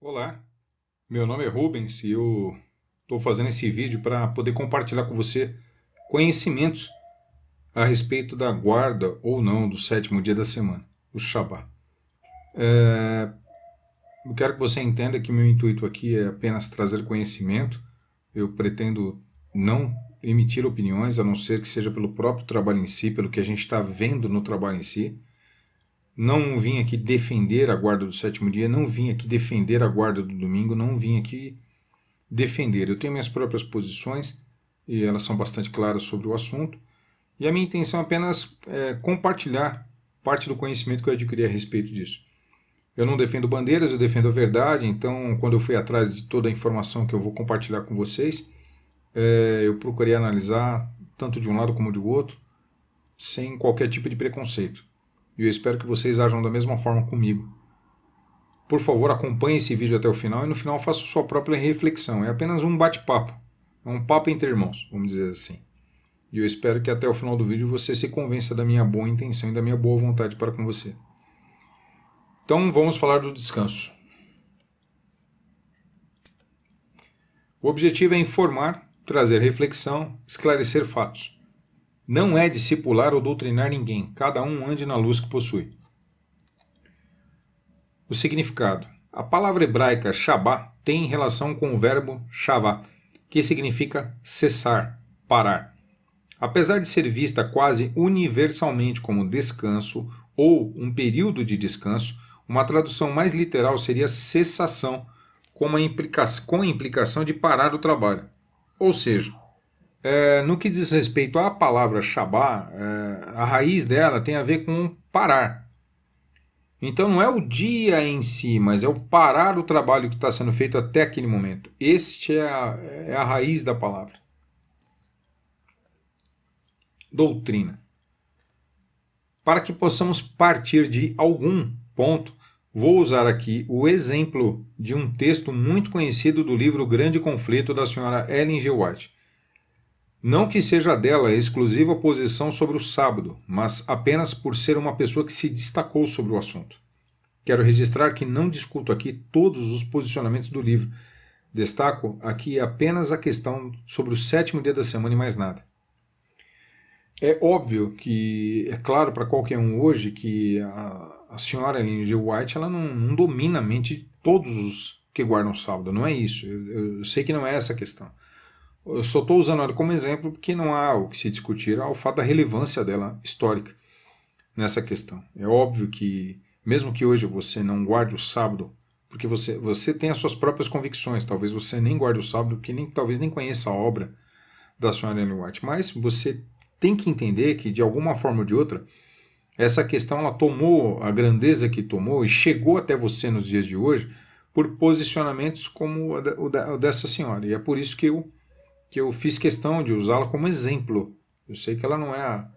Olá, meu nome é Rubens e eu estou fazendo esse vídeo para poder compartilhar com você conhecimentos a respeito da guarda ou não do sétimo dia da semana, o Shabá. Eu quero que você entenda que meu intuito aqui é apenas trazer conhecimento. Eu pretendo não emitir opiniões, a não ser que seja pelo próprio trabalho em si, pelo que a gente está vendo no trabalho em si. Não vim aqui defender a guarda do sétimo dia, não vim aqui defender a guarda do domingo, não vim aqui defender. Eu tenho minhas próprias posições e elas são bastante claras sobre o assunto. E a minha intenção é apenas compartilhar parte do conhecimento que eu adquiri a respeito disso. Eu não defendo bandeiras, eu defendo a verdade. Então, quando eu fui atrás de toda a informação que eu vou compartilhar com vocês, eu procurei analisar tanto de um lado como do outro, sem qualquer tipo de preconceito. E eu espero que vocês ajam da mesma forma comigo. Por favor, acompanhe esse vídeo até o final e no final faça sua própria reflexão. É apenas um bate-papo. É um papo entre irmãos, vamos dizer assim. E eu espero que até o final do vídeo você se convença da minha boa intenção e da minha boa vontade para com você. Então vamos falar do descanso. O objetivo é informar, trazer reflexão, esclarecer fatos. Não é discipular ou doutrinar ninguém. Cada um ande na luz que possui. O significado. A palavra hebraica Shabá tem relação com o verbo shavá, que significa cessar, parar. Apesar de ser vista quase universalmente como descanso ou um período de descanso, uma tradução mais literal seria cessação, com a implicação de parar o trabalho. Ou seja, no que diz respeito à palavra Shabá, a raiz dela tem a ver com parar. Então não é o dia em si, mas é o parar o trabalho que está sendo feito até aquele momento. Este é a raiz da palavra. Doutrina. Para que possamos partir de algum ponto, vou usar aqui o exemplo de um texto muito conhecido do livro Grande Conflito da senhora Ellen G. White. Não que seja dela a exclusiva posição sobre o sábado, mas apenas por ser uma pessoa que se destacou sobre o assunto. Quero registrar que não discuto aqui todos os posicionamentos do livro. Destaco aqui apenas a questão sobre o sétimo dia da semana e mais nada. É óbvio que, é claro para qualquer um hoje, que a senhora Ellen G. White ela não domina a mente de todos os que guardam o sábado. Não é isso. Eu sei que não é essa a questão. Eu só estou usando ela como exemplo porque não há o que se discutir ao fato da relevância dela histórica nessa questão. É óbvio que, mesmo que hoje você não guarde o sábado, porque você tem as suas próprias convicções, talvez você nem guarde o sábado, porque talvez nem conheça a obra da senhora Ellen White, mas você tem que entender que, de alguma forma ou de outra, essa questão ela tomou a grandeza que tomou e chegou até você nos dias de hoje por posicionamentos como o dessa senhora. E é por isso que eu fiz questão de usá-la como exemplo. Eu sei que ela não é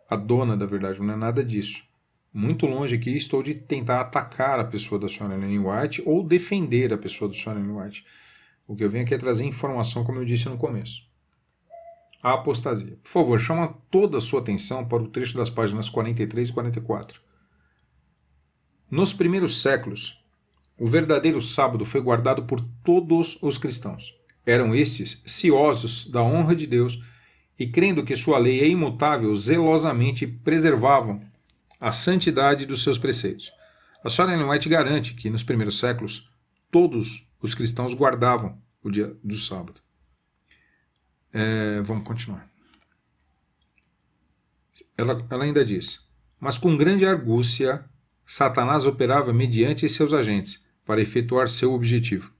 a dona da verdade, não é nada disso. Muito longe aqui estou de tentar atacar a pessoa da senhora Ellen White ou defender a pessoa da senhora Ellen White. O que eu venho aqui é trazer informação, como eu disse no começo. A apostasia. Por favor, chama toda a sua atenção para o trecho das páginas 43 e 44. Nos primeiros séculos, o verdadeiro sábado foi guardado por todos os cristãos. Eram estes ciosos da honra de Deus e, crendo que sua lei é imutável, zelosamente preservavam a santidade dos seus preceitos. A senhora Ellen White garante que, nos primeiros séculos, todos os cristãos guardavam o dia do sábado. Vamos continuar. Ela ainda diz: mas com grande argúcia, Satanás operava mediante seus agentes para efetuar seu objetivo.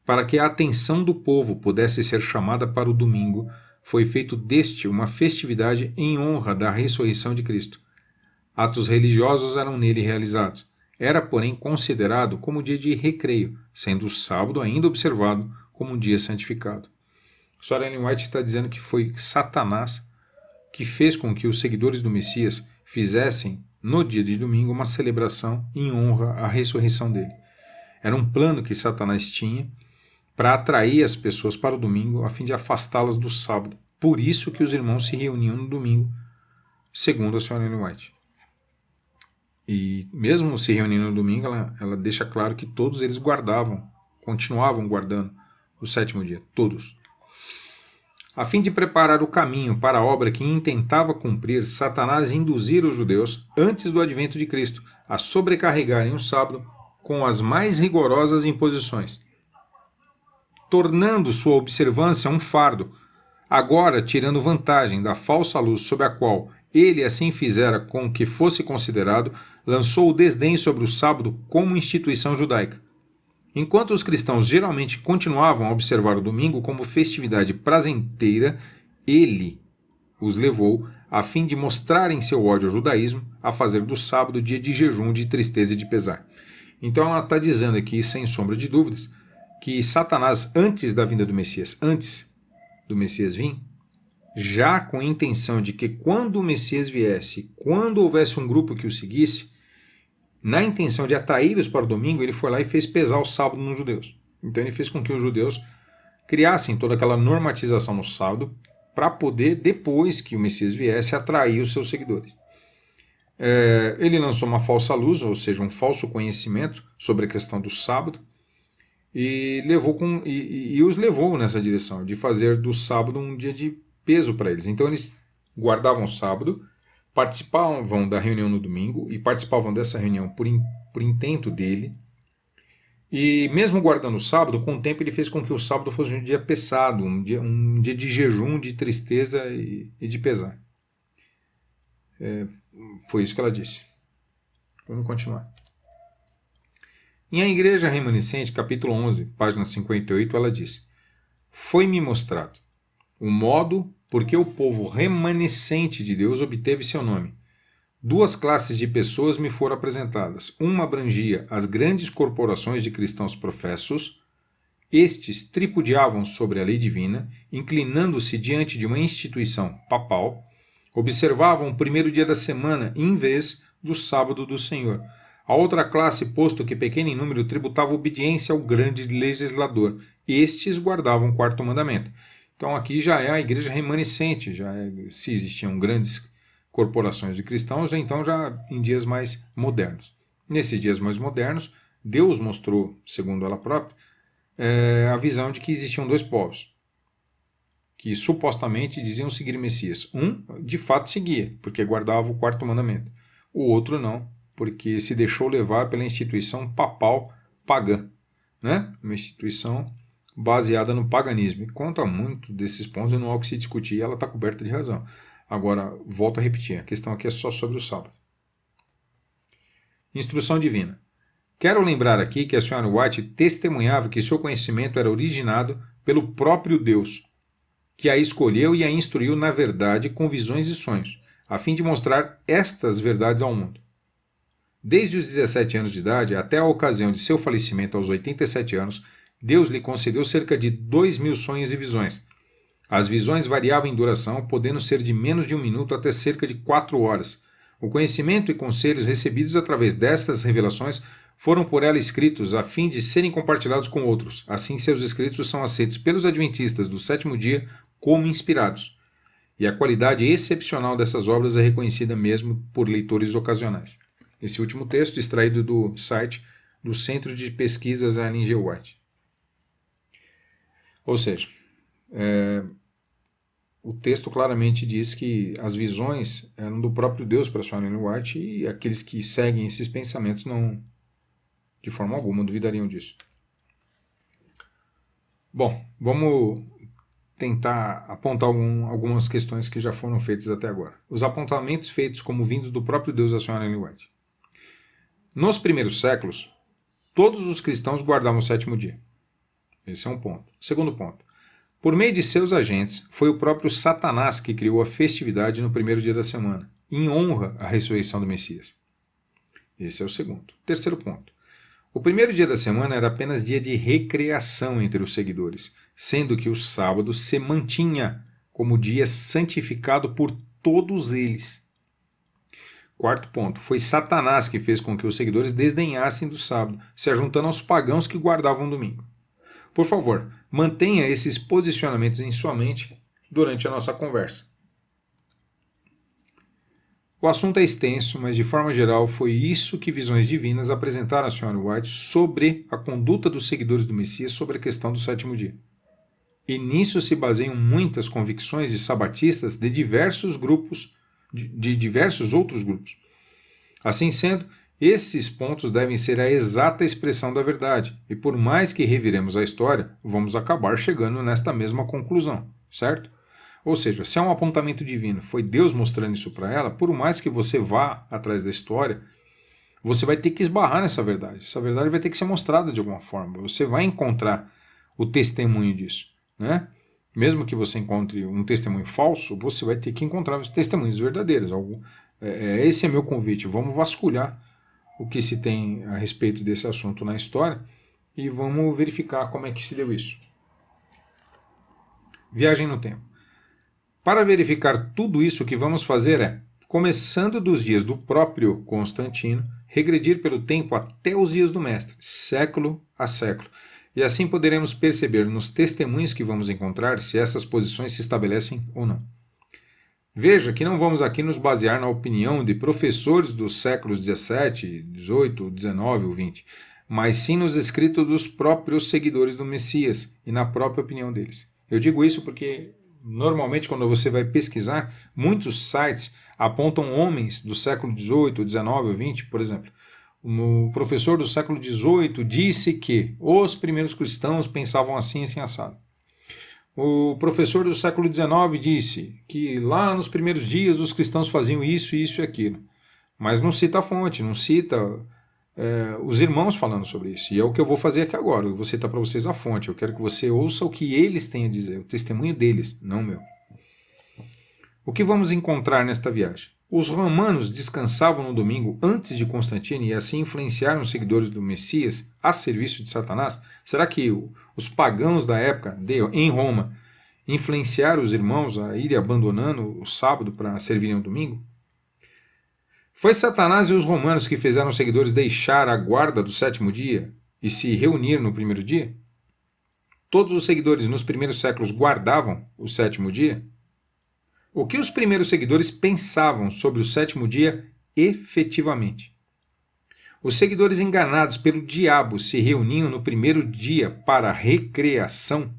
Para que a atenção do povo pudesse ser chamada para o domingo, foi feito deste uma festividade em honra da ressurreição de Cristo. Atos religiosos eram nele realizados. Era, porém, considerado como dia de recreio, sendo o sábado ainda observado como um dia santificado. A senhora Ellen White está dizendo que foi Satanás que fez com que os seguidores do Messias fizessem, no dia de domingo, uma celebração em honra à ressurreição dele. Era um plano que Satanás tinha para atrair as pessoas para o domingo, a fim de afastá-las do sábado. Por isso que os irmãos se reuniam no domingo, segundo a senhora Ellen White. E mesmo se reunindo no domingo, ela deixa claro que todos eles guardavam continuavam guardando o sétimo dia, todos. A fim de preparar o caminho para a obra que intentava cumprir, Satanás induzira os judeus, antes do advento de Cristo, a sobrecarregarem o sábado com as mais rigorosas imposições, tornando sua observância um fardo, agora tirando vantagem da falsa luz sob a qual ele assim fizera com que fosse considerado, lançou o desdém sobre o sábado como instituição judaica. Enquanto os cristãos geralmente continuavam a observar o domingo como festividade prazenteira, ele os levou, a fim de mostrarem seu ódio ao judaísmo, a fazer do sábado dia de jejum, de tristeza e de pesar. Então ela está dizendo aqui, sem sombra de dúvidas, que Satanás, antes da vinda do Messias, antes do Messias vir, já com a intenção de que quando o Messias viesse, quando houvesse um grupo que o seguisse, na intenção de atraí-los para o domingo, ele foi lá e fez pesar o sábado nos judeus. Então ele fez com que os judeus criassem toda aquela normatização no sábado para poder, depois que o Messias viesse, atrair os seus seguidores. Ele lançou uma falsa luz, ou seja, um falso conhecimento sobre a questão do sábado, e os levou nessa direção, de fazer do sábado um dia de peso para eles. Então eles guardavam o sábado, participavam da reunião no domingo e participavam dessa reunião por intento dele. E mesmo guardando o sábado, com o tempo ele fez com que o sábado fosse um dia pesado, um dia de jejum, de tristeza e de pesar. Foi isso que ela disse. Vamos continuar. Em A Igreja Remanescente, capítulo 11, página 58, ela diz: Foi-me mostrado o modo por que o povo remanescente de Deus obteve seu nome. Duas classes de pessoas me foram apresentadas. Uma abrangia as grandes corporações de cristãos professos. Estes tripudiavam sobre a lei divina, inclinando-se diante de uma instituição papal. Observavam o primeiro dia da semana em vez do sábado do Senhor. A outra classe, posto que pequeno em número, tributava obediência ao grande legislador. Estes guardavam o quarto mandamento. Então aqui já é a igreja remanescente, se existiam grandes corporações de cristãos, então já em dias mais modernos. Nesses dias mais modernos, Deus mostrou, segundo ela própria, a visão de que existiam dois povos, que supostamente diziam seguir Messias. Um, de fato, seguia, porque guardava o quarto mandamento. O outro não, porque se deixou levar pela instituição papal pagã, né? Uma instituição baseada no paganismo. E quanto a muito desses pontos, não há o que se discutir, ela está coberta de razão. Agora, volto a repetir, a questão aqui é só sobre o sábado. Instrução divina. Quero lembrar aqui que a Sra. White testemunhava que seu conhecimento era originado pelo próprio Deus, que a escolheu e a instruiu na verdade com visões e sonhos, a fim de mostrar estas verdades ao mundo. Desde os 17 anos de idade até a ocasião de seu falecimento aos 87 anos, Deus lhe concedeu cerca de 2.000 sonhos e visões. As visões variavam em duração, podendo ser de menos de 1 minuto até cerca de 4 horas. O conhecimento e conselhos recebidos através destas revelações foram por ela escritos a fim de serem compartilhados com outros. Assim, seus escritos são aceitos pelos adventistas do sétimo dia como inspirados. E a qualidade excepcional dessas obras é reconhecida mesmo por leitores ocasionais. Esse último texto, extraído do site do Centro de Pesquisas Ellen G. White. Ou seja, o texto claramente diz que as visões eram do próprio Deus para a Sra. Ellen White e aqueles que seguem esses pensamentos não, de forma alguma, duvidariam disso. Bom, vamos tentar apontar algumas questões que já foram feitas até agora. Os apontamentos feitos como vindos do próprio Deus da Sra. Ellen White. Nos primeiros séculos, todos os cristãos guardavam o sétimo dia. Esse é um ponto. Segundo ponto. Por meio de seus agentes, foi o próprio Satanás que criou a festividade no primeiro dia da semana, em honra à ressurreição do Messias. Esse é o segundo. Terceiro ponto. O primeiro dia da semana era apenas dia de recreação entre os seguidores, sendo que o sábado se mantinha como dia santificado por todos eles. Quarto ponto. Foi Satanás que fez com que os seguidores desdenhassem do sábado, se ajuntando aos pagãos que guardavam o domingo. Por favor, mantenha esses posicionamentos em sua mente durante a nossa conversa. O assunto é extenso, mas de forma geral foi isso que visões divinas apresentaram a Sra. White sobre a conduta dos seguidores do Messias sobre a questão do sétimo dia. E nisso se baseiam muitas convicções de sabatistas de diversos grupos, de diversos outros grupos. Assim sendo, esses pontos devem ser a exata expressão da verdade, e por mais que reviremos a história, vamos acabar chegando nesta mesma conclusão, certo? Ou seja, se é um apontamento divino, foi Deus mostrando isso para ela, por mais que você vá atrás da história, você vai ter que esbarrar nessa verdade. Essa verdade vai ter que ser mostrada de alguma forma. Você vai encontrar o testemunho disso, né? Mesmo que você encontre um testemunho falso, você vai ter que encontrar os testemunhos verdadeiros. Esse é meu convite. Vamos vasculhar o que se tem a respeito desse assunto na história e vamos verificar como é que se deu isso. Viagem no tempo. Para verificar tudo isso, o que vamos fazer é, começando dos dias do próprio Constantino, regredir pelo tempo até os dias do Mestre, século a século. E assim poderemos perceber nos testemunhos que vamos encontrar se essas posições se estabelecem ou não. Veja que não vamos aqui nos basear na opinião de professores dos séculos 17, 18, 19 ou 20, mas sim nos escritos dos próprios seguidores do Messias e na própria opinião deles. Eu digo isso porque normalmente quando você vai pesquisar, muitos sites apontam homens do século 18, 19 ou 20, por exemplo. O professor do século 18 disse que os primeiros cristãos pensavam assim, assim, assado. O professor do século XIX disse que lá nos primeiros dias os cristãos faziam isso, isso e aquilo. Mas não cita a fonte, não cita os irmãos falando sobre isso. E é o que eu vou fazer aqui agora. Eu vou citar para vocês a fonte. Eu quero que você ouça o que eles têm a dizer, o testemunho deles, não o meu. O que vamos encontrar nesta viagem? Os romanos descansavam no domingo antes de Constantino e assim influenciaram os seguidores do Messias a serviço de Satanás? Será que os pagãos da época em Roma influenciaram os irmãos a irem abandonando o sábado para servirem o domingo? Foi Satanás e os romanos que fizeram os seguidores deixar a guarda do sétimo dia e se reunir no primeiro dia? Todos os seguidores nos primeiros séculos guardavam o sétimo dia? O que os primeiros seguidores pensavam sobre o sétimo dia efetivamente? Os seguidores enganados pelo diabo se reuniam no primeiro dia para recreação?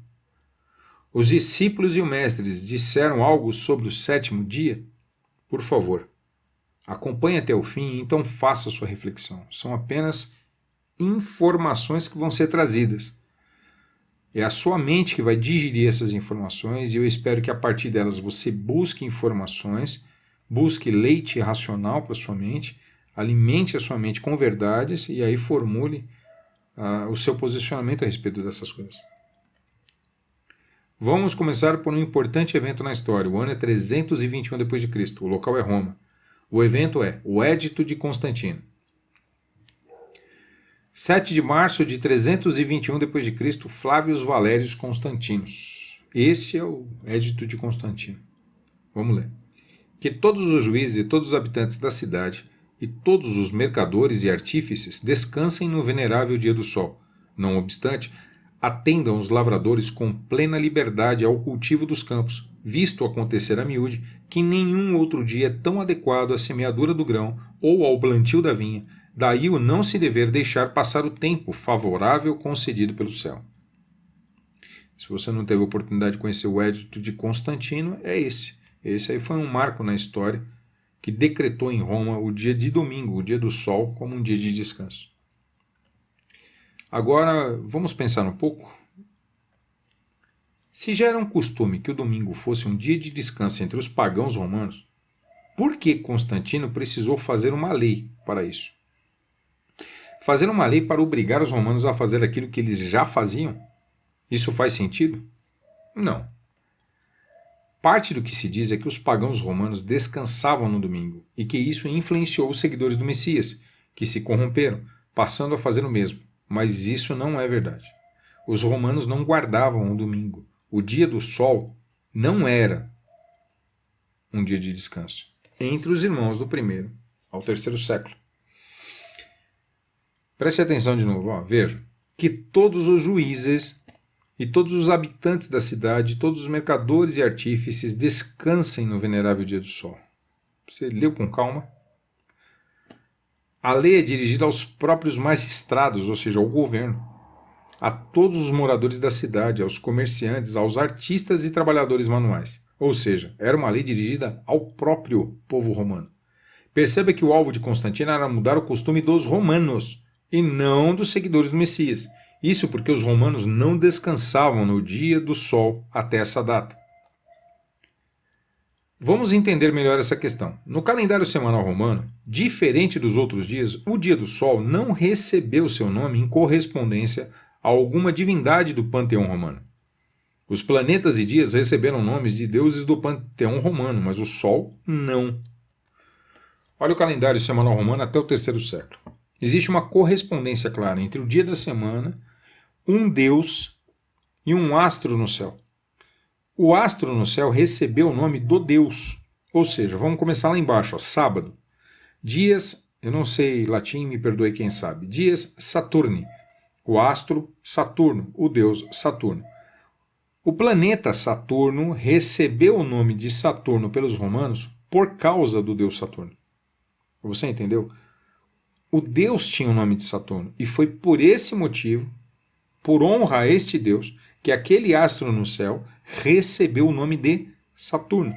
Os discípulos e os mestres disseram algo sobre o sétimo dia? Por favor, acompanhe até o fim e então faça sua reflexão. São apenas informações que vão ser trazidas. É a sua mente que vai digerir essas informações e eu espero que a partir delas você busque informações, busque leite racional para sua mente, alimente a sua mente com verdades e aí formule o seu posicionamento a respeito dessas coisas. Vamos começar por um importante evento na história. O ano é 321 d.C., o local é Roma. O evento é o Édito de Constantino. 7 de março de 321 d.C., Flávio Valérios Constantinos. Esse é o Édito de Constantino. Vamos ler. Que todos os juízes e todos os habitantes da cidade e todos os mercadores e artífices descansem no venerável dia do sol. Não obstante, atendam os lavradores com plena liberdade ao cultivo dos campos, visto acontecer a miúde que nenhum outro dia é tão adequado à semeadura do grão ou ao plantio da vinha, daí o não se dever deixar passar o tempo favorável concedido pelo céu. Se você não teve a oportunidade de conhecer o Édito de Constantino, é esse. Esse aí foi um marco na história que decretou em Roma o dia de domingo, o dia do sol, como um dia de descanso. Agora, vamos pensar um pouco. Se já era um costume que o domingo fosse um dia de descanso entre os pagãos romanos, por que Constantino precisou fazer uma lei para isso? Fazer uma lei para obrigar os romanos a fazer aquilo que eles já faziam? Isso faz sentido? Não. Parte do que se diz é que os pagãos romanos descansavam no domingo e que isso influenciou os seguidores do Messias, que se corromperam, passando a fazer o mesmo. Mas isso não é verdade. Os romanos não guardavam o domingo. O dia do sol não era um dia de descanso entre os irmãos do primeiro ao terceiro século. Preste atenção de novo, veja, que todos os juízes e todos os habitantes da cidade, todos os mercadores e artífices descansem no venerável dia do sol. Você leu com calma. A lei é dirigida aos próprios magistrados, ou seja, ao governo, a todos os moradores da cidade, aos comerciantes, aos artistas e trabalhadores manuais. Ou seja, era uma lei dirigida ao próprio povo romano. Perceba que o alvo de Constantino era mudar o costume dos romanos e não dos seguidores do Messias. Isso porque os romanos não descansavam no dia do sol até essa data. Vamos entender melhor essa questão. No calendário semanal romano, diferente dos outros dias, o dia do sol não recebeu seu nome em correspondência a alguma divindade do panteão romano. Os planetas e dias receberam nomes de deuses do panteão romano, mas o sol não. Olha o calendário semanal romano até o terceiro século. Existe uma correspondência clara entre o dia da semana, um deus e um astro no céu. O astro no céu recebeu o nome do deus. Ou seja, vamos começar lá embaixo, ó, sábado. Dias, eu não sei latim, me perdoe quem sabe. Dias Saturni. O astro Saturno, o deus Saturno. O planeta Saturno recebeu o nome de Saturno pelos romanos por causa do deus Saturno. Você entendeu? O deus tinha o nome de Saturno e foi por esse motivo, por honra a este deus, que aquele astro no céu recebeu o nome de Saturno.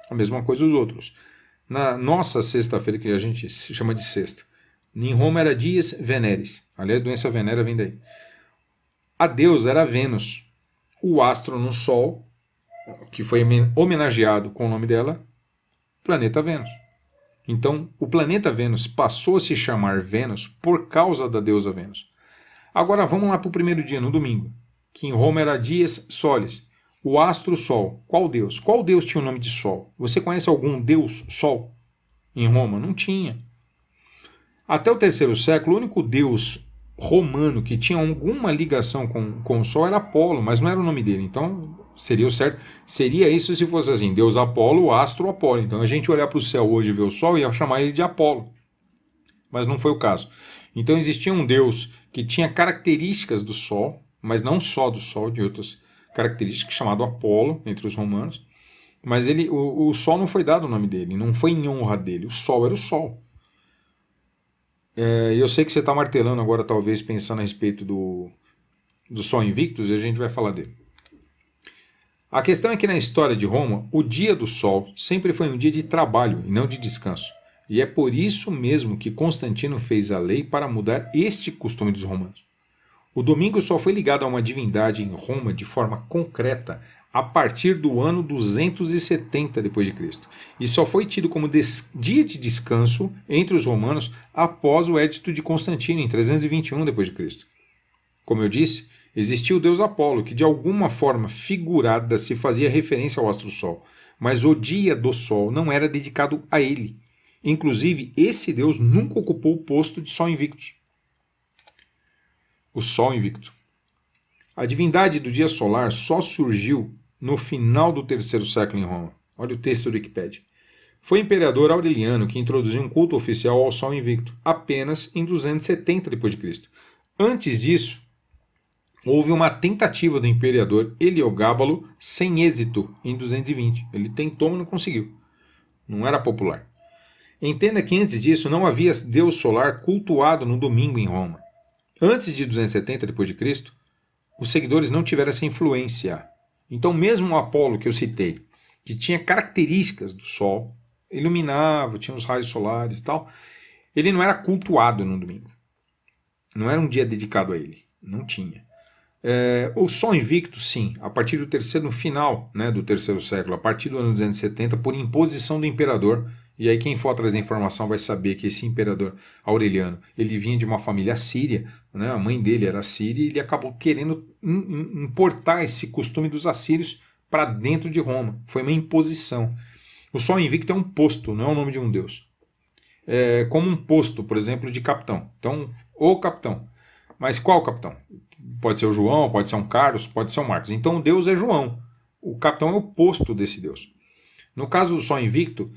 A mesma coisa os outros. Na nossa sexta-feira, que a gente chama de sexta, em Roma era Dies Veneris. Aliás, doença venérea vem daí. A deusa era Vênus. O astro no Sol, que foi homenageado com o nome dela, planeta Vênus. Então, o planeta Vênus passou a se chamar Vênus por causa da deusa Vênus. Agora vamos lá para o primeiro dia, no domingo, que em Roma era Dies Solis. O astro Sol. Qual deus? Qual deus tinha o nome de Sol? Você conhece algum deus Sol em Roma? Não tinha. Até o terceiro século, o único deus romano que tinha alguma ligação com o Sol era Apolo, mas não era o nome dele. Então, seria o certo. Seria isso se fosse assim, Deus Apolo, astro Apolo. Então, a gente olhar para o céu hoje e ver o Sol e ia chamar ele de Apolo. Mas não foi o caso. Então, existia um deus que tinha características do Sol, mas não só do Sol, de outras características, chamado Apolo, entre os romanos. Mas o Sol não foi dado o nome dele, não foi em honra dele. O Sol era o Sol. Eu sei que você está martelando agora, talvez, pensando a respeito do Sol Invictus, e a gente vai falar dele. A questão é que na história de Roma, o dia do Sol sempre foi um dia de trabalho e não de descanso. E é por isso mesmo que Constantino fez a lei para mudar este costume dos romanos. O domingo só foi ligado a uma divindade em Roma de forma concreta a partir do ano 270 d.C. e só foi tido como dia de descanso entre os romanos após o Edito de Constantino, em 321 d.C. Como eu disse, existia o deus Apolo, que de alguma forma figurada se fazia referência ao astro-sol, mas o dia do sol não era dedicado a ele. Inclusive, esse deus nunca ocupou o posto de Sol Invictus. O Sol Invicto. A divindade do dia solar só surgiu no final do terceiro século em Roma. Olha o texto do Wikipédia. Foi o imperador Aureliano que introduziu um culto oficial ao Sol Invicto, apenas em 270 d.C. Antes disso, houve uma tentativa do imperador Heliogábalo sem êxito em 220. Ele tentou, mas não conseguiu. Não era popular. Entenda que antes disso não havia deus solar cultuado no domingo em Roma. Antes de 270 d.C., os seguidores não tiveram essa influência. Então, mesmo o Apolo que eu citei, que tinha características do Sol, iluminava, tinha os raios solares e tal, ele não era cultuado no domingo. Não era um dia dedicado a ele. Não tinha. O Sol Invicto, sim, a partir do terceiro, no final, né, do terceiro século, a partir do ano 270, por imposição do imperador. E aí quem for atrás da informação vai saber que esse imperador Aureliano, ele vinha de uma família assíria, né? A mãe dele era assíria e ele acabou querendo importar esse costume dos assírios para dentro de Roma. Foi uma imposição. O Sol Invicto é um posto, não é o nome de um deus. É como um posto, por exemplo, de capitão. Então, o capitão. Mas qual capitão? Pode ser o João, pode ser um Carlos, pode ser um Marcos. Então o deus é João. O capitão é o posto desse deus. No caso do Sol Invicto,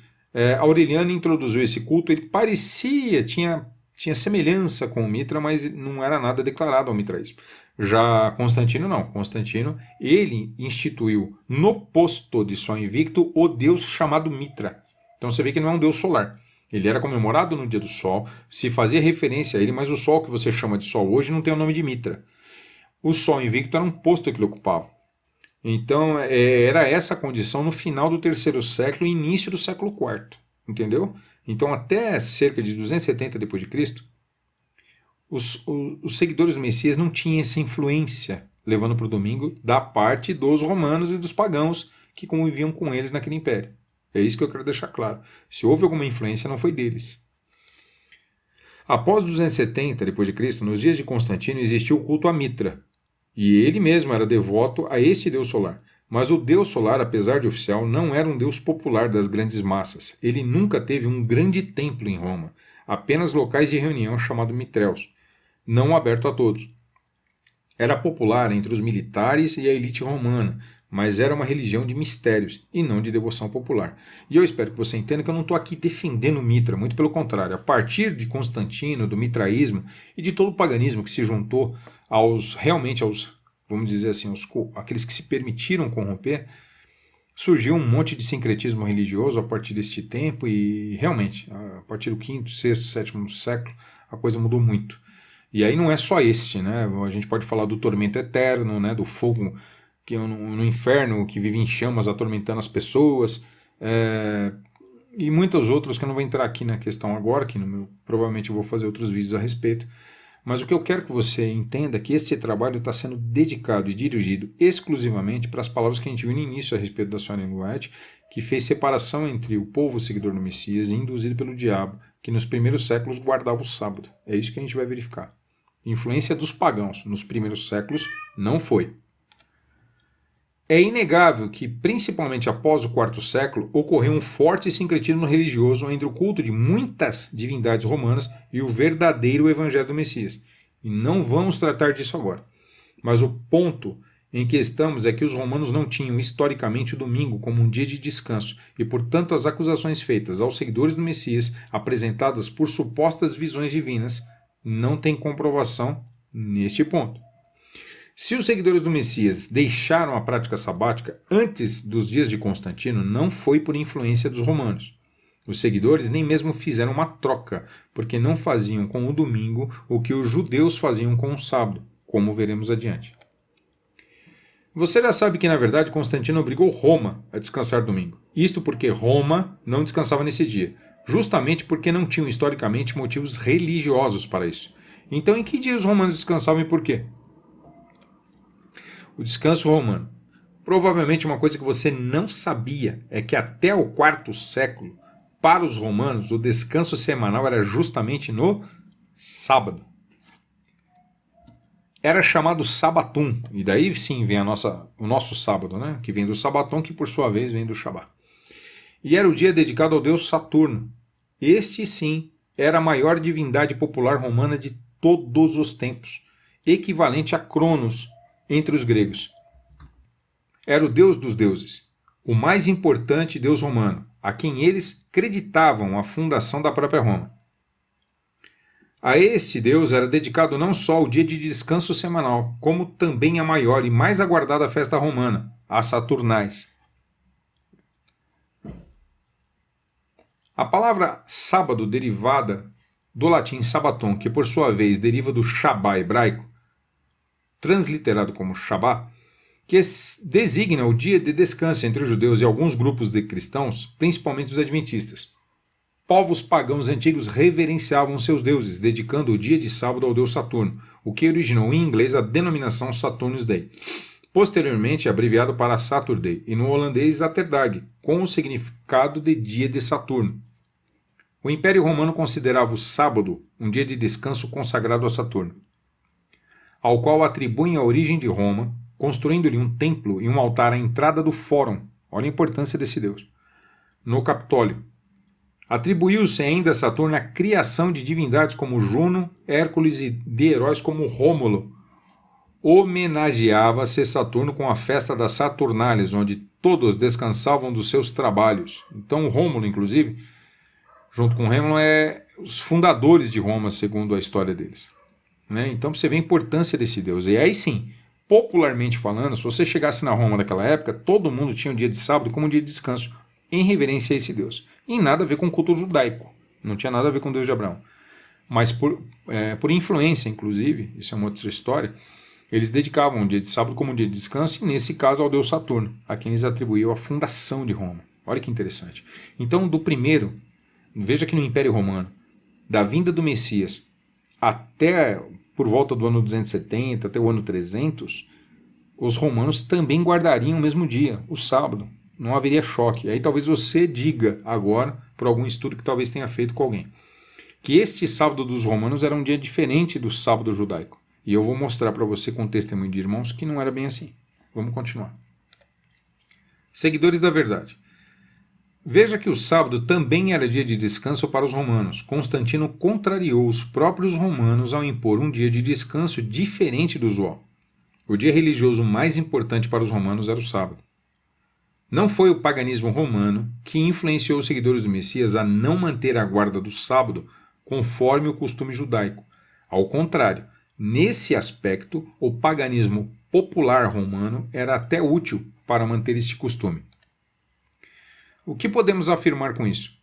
Aureliano introduziu esse culto, ele parecia, tinha semelhança com o Mitra, mas não era nada declarado ao mitraísmo. Já Constantino não. Constantino, ele instituiu no posto de Sol Invicto o deus chamado Mitra. Então você vê que ele não é um deus solar. Ele era comemorado no dia do sol, se fazia referência a ele, mas o sol que você chama de sol hoje não tem o nome de Mitra. O sol invicto era um posto que ele ocupava. Então era essa a condição no final do terceiro século e início do século IV. Entendeu? Então até cerca de 270 d.C., os seguidores do Messias não tinham essa influência, levando para o domingo, da parte dos romanos e dos pagãos que conviviam com eles naquele império. É isso que eu quero deixar claro. Se houve alguma influência, não foi deles. Após 270 d.C., nos dias de Constantino, existiu o culto a Mitra, e ele mesmo era devoto a este deus solar. Mas o deus solar, apesar de oficial, não era um deus popular das grandes massas. Ele nunca teve um grande templo em Roma, apenas locais de reunião chamado Mitreus, não aberto a todos. Era popular entre os militares e a elite romana, mas era uma religião de mistérios e não de devoção popular. E eu espero que você entenda que eu não estou aqui defendendo Mitra, muito pelo contrário. A partir de Constantino, do mitraísmo e de todo o paganismo que se juntou aos, vamos dizer assim, aqueles que se permitiram corromper, surgiu um monte de sincretismo religioso a partir deste tempo e realmente, a partir do 5º, 6º, 7º século, a coisa mudou muito. E aí não é só este, né? A gente pode falar do tormento eterno, né? Do fogo que no inferno, que vive em chamas atormentando as pessoas, e muitos outros que eu não vou entrar aqui na questão agora, que provavelmente eu vou fazer outros vídeos a respeito. Mas o que eu quero que você entenda é que esse trabalho está sendo dedicado e dirigido exclusivamente para as palavras que a gente viu no início a respeito da Sônia White, que fez separação entre o povo seguidor do Messias e induzido pelo diabo, que nos primeiros séculos guardava o sábado. É isso que a gente vai verificar. Influência dos pagãos nos primeiros séculos não foi. É inegável que, principalmente após o IV século, ocorreu um forte sincretismo religioso entre o culto de muitas divindades romanas e o verdadeiro Evangelho do Messias. E não vamos tratar disso agora. Mas o ponto em que estamos é que os romanos não tinham historicamente o domingo como um dia de descanso e, portanto, as acusações feitas aos seguidores do Messias, apresentadas por supostas visões divinas, não têm comprovação neste ponto. Se os seguidores do Messias deixaram a prática sabática antes dos dias de Constantino, não foi por influência dos romanos. Os seguidores nem mesmo fizeram uma troca, porque não faziam com o domingo o que os judeus faziam com o sábado, como veremos adiante. Você já sabe que, na verdade, Constantino obrigou Roma a descansar domingo. Isto porque Roma não descansava nesse dia, justamente porque não tinham historicamente motivos religiosos para isso. Então, em que dia os romanos descansavam e por quê? O descanso romano. Provavelmente uma coisa que você não sabia é que até o IV século, para os romanos, o descanso semanal era justamente no sábado. Era chamado sabatum, e daí sim vem o nosso sábado, né? Que vem do sabaton, que por sua vez vem do Shabá. E era o dia dedicado ao deus Saturno. Este sim era a maior divindade popular romana de todos os tempos, equivalente a Cronos entre os gregos. Era o deus dos deuses, o mais importante deus romano, a quem eles creditavam a fundação da própria Roma. A este deus era dedicado não só o dia de descanso semanal, como também a maior e mais aguardada festa romana, a Saturnais. A palavra sábado, derivada do latim sabaton, que por sua vez deriva do Shabá hebraico, transliterado como Shabá, que designa o dia de descanso entre os judeus e alguns grupos de cristãos, principalmente os adventistas. Povos pagãos antigos reverenciavam seus deuses, dedicando o dia de sábado ao deus Saturno, o que originou em inglês a denominação Saturn's Day, posteriormente abreviado para Saturday, e no holandês Saterdag, com o significado de dia de Saturno. O Império Romano considerava o sábado um dia de descanso consagrado a Saturno, ao qual atribuem a origem de Roma, construindo-lhe um templo e um altar à entrada do Fórum, olha a importância desse deus, no Capitólio. Atribuiu-se ainda a Saturno a criação de divindades como Juno, Hércules e de heróis como Rômulo. Homenageava-se Saturno com a festa das Saturnales, onde todos descansavam dos seus trabalhos. Então Rômulo, inclusive, junto com Rômulo, é os fundadores de Roma, segundo a história deles. Então você vê a importância desse deus. E aí sim, popularmente falando, se você chegasse na Roma daquela época, todo mundo tinha o dia de sábado como um dia de descanso. em reverência a esse Deus. E nada a ver com o culto judaico, não tinha nada a ver com o Deus de Abraão. Mas por influência, inclusive, isso é uma outra história, eles dedicavam o dia de sábado como um dia de descanso, e nesse caso ao deus Saturno, a quem eles atribuíam a fundação de Roma. Olha que interessante. Então, do primeiro, veja que no Império Romano, da vinda do Messias até por volta do ano 270, até o ano 300, os romanos também guardariam o mesmo dia, o sábado. Não haveria choque. Aí talvez você diga agora, por algum estudo que talvez tenha feito com alguém, que este sábado dos romanos era um dia diferente do sábado judaico. E eu vou mostrar para você com testemunho de irmãos que não era bem assim. Vamos continuar. Seguidores da verdade. Veja que o sábado também era dia de descanso para os romanos. Constantino contrariou os próprios romanos ao impor um dia de descanso diferente do usual. O dia religioso mais importante para os romanos era o sábado. Não foi o paganismo romano que influenciou os seguidores do Messias a não manter a guarda do sábado conforme o costume judaico. Ao contrário, nesse aspecto, o paganismo popular romano era até útil para manter este costume. O que podemos afirmar com isso?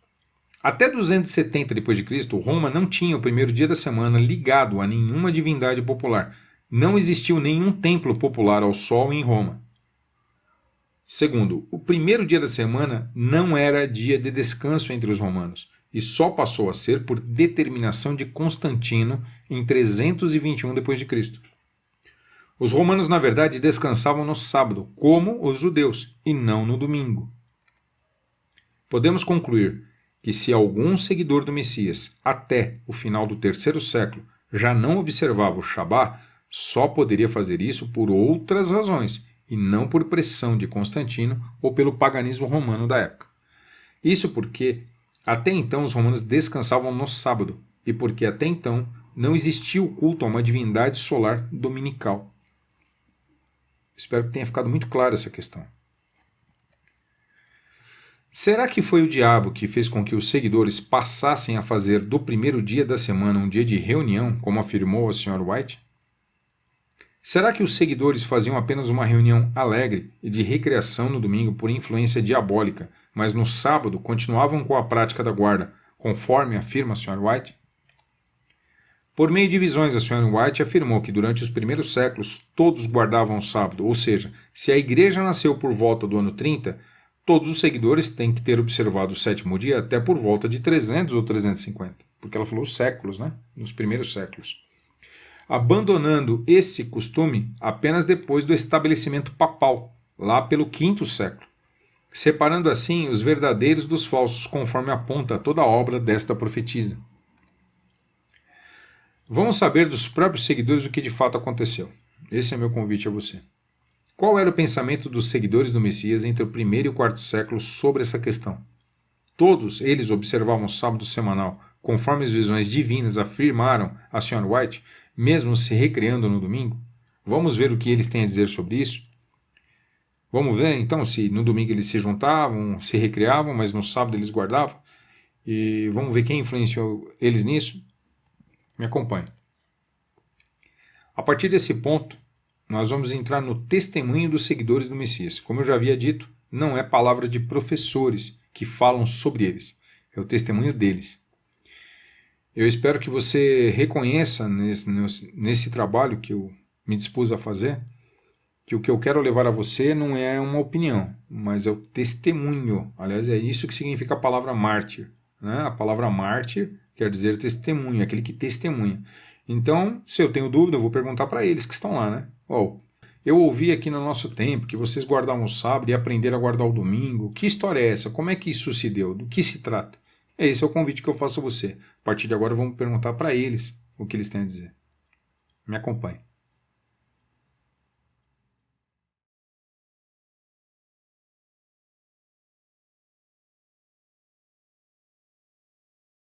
Até 270 d.C., Roma não tinha o primeiro dia da semana ligado a nenhuma divindade popular. Não existiu nenhum templo popular ao sol em Roma. Segundo, o primeiro dia da semana não era dia de descanso entre os romanos, e só passou a ser por determinação de Constantino em 321 d.C. Os romanos, na verdade, descansavam no sábado, como os judeus, e não no domingo. Podemos concluir que se algum seguidor do Messias, até o final do terceiro século, já não observava o Shabá, só poderia fazer isso por outras razões, e não por pressão de Constantino ou pelo paganismo romano da época. Isso porque até então os romanos descansavam no sábado, e porque até então não existia o culto a uma divindade solar dominical. Espero que tenha ficado muito clara essa questão. Será que foi o diabo que fez com que os seguidores passassem a fazer do primeiro dia da semana um dia de reunião, como afirmou a Sra. White? Será que os seguidores faziam apenas uma reunião alegre e de recreação no domingo por influência diabólica, mas no sábado continuavam com a prática da guarda, conforme afirma a Sra. White? Por meio de visões, a Sra. White afirmou que durante os primeiros séculos todos guardavam o sábado, ou seja, se a igreja nasceu por volta do ano 30, todos os seguidores têm que ter observado o sétimo dia até por volta de 300 ou 350, porque ela falou séculos, né? Nos primeiros séculos. Abandonando esse costume apenas depois do estabelecimento papal, lá pelo V século, separando assim os verdadeiros dos falsos, conforme aponta toda a obra desta profetisa. Vamos saber dos próprios seguidores o que de fato aconteceu. Esse é meu convite a você. Qual era o pensamento dos seguidores do Messias entre o primeiro e o quarto século sobre essa questão? Todos eles observavam o sábado semanal, conforme as visões divinas afirmaram a Sra. White, mesmo se recreando no domingo? Vamos ver o que eles têm a dizer sobre isso? Vamos ver então se no domingo eles se juntavam, se recreavam, mas no sábado eles guardavam? E vamos ver quem influenciou eles nisso? Me acompanhe. A partir desse ponto, nós vamos entrar no testemunho dos seguidores do Messias. Como eu já havia dito, não é palavra de professores que falam sobre eles, é o testemunho deles. Eu espero que você reconheça nesse trabalho que eu me dispus a fazer, que o que eu quero levar a você não é uma opinião, mas é o testemunho. Aliás, é isso que significa a palavra mártir, né? A palavra mártir quer dizer testemunho, aquele que testemunha. Então, se eu tenho dúvida, eu vou perguntar para eles que estão lá, né? Eu ouvi aqui no nosso tempo que vocês guardavam o sábado e aprenderam a guardar o domingo. Que história é essa? Como é que isso se deu? Do que se trata? Esse é o convite que eu faço a você. A partir de agora, vamos perguntar para eles o que eles têm a dizer. Me acompanhe.